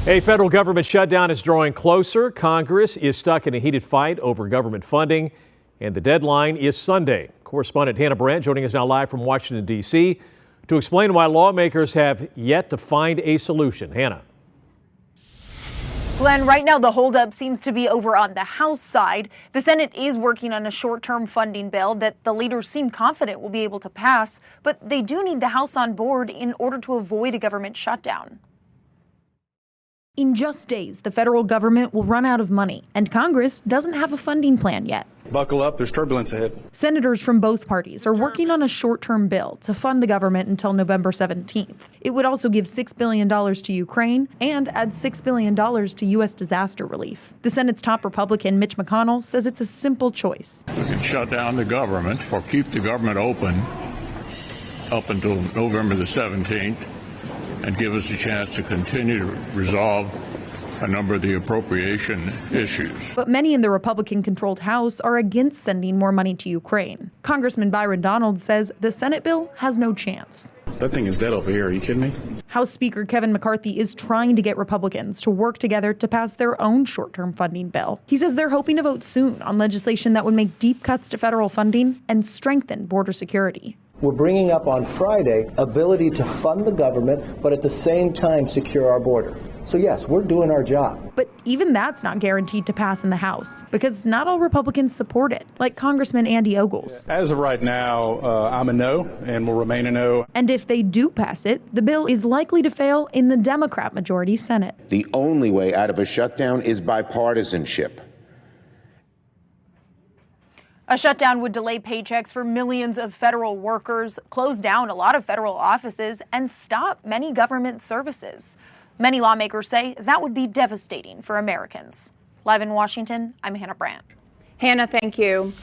A federal government shutdown is drawing closer. Congress is stuck in a heated fight over government funding, and the deadline is Sunday. Correspondent Hannah Brandt joining us now live from Washington, D.C. to explain why lawmakers have yet to find a solution. Hannah. Glenn, right now the holdup seems to be over on the House side. The Senate is working on a short-term funding bill that the leaders seem confident will be able to pass, but they do need the House on board in order to avoid a government shutdown. In just days, the federal government will run out of money, and Congress doesn't have a funding plan yet. Buckle up, there's turbulence ahead. Senators from both parties are working on a short-term bill to fund the government until November 17th. It would also give $6 billion to Ukraine and add $6 billion to U.S. disaster relief. The Senate's top Republican, Mitch McConnell, says it's a simple choice. We can shut down the government or keep the government open up until November the 17th and give us a chance to continue to resolve a number of the appropriation issues. But many in the Republican-controlled House are against sending more money to Ukraine. Congressman Byron Donalds says the Senate bill has no chance. That thing is dead over here. Are you kidding me? House Speaker Kevin McCarthy is trying to get Republicans to work together to pass their own short-term funding bill. He says they're hoping to vote soon on legislation that would make deep cuts to federal funding and strengthen border security. We're bringing up on Friday ability to fund the government, but at the same time secure our border. So yes, we're doing our job. But even that's not guaranteed to pass in the House because not all Republicans support it, like Congressman Andy Ogles. As of right now, I'm a no and will remain a no. And if they do pass it, the bill is likely to fail in the Democrat majority Senate. The only way out of a shutdown is bipartisanship. A shutdown would delay paychecks for millions of federal workers, close down a lot of federal offices, and stop many government services. Many lawmakers say that would be devastating for Americans. Live in Washington, I'm Hannah Brandt. Hannah, thank you.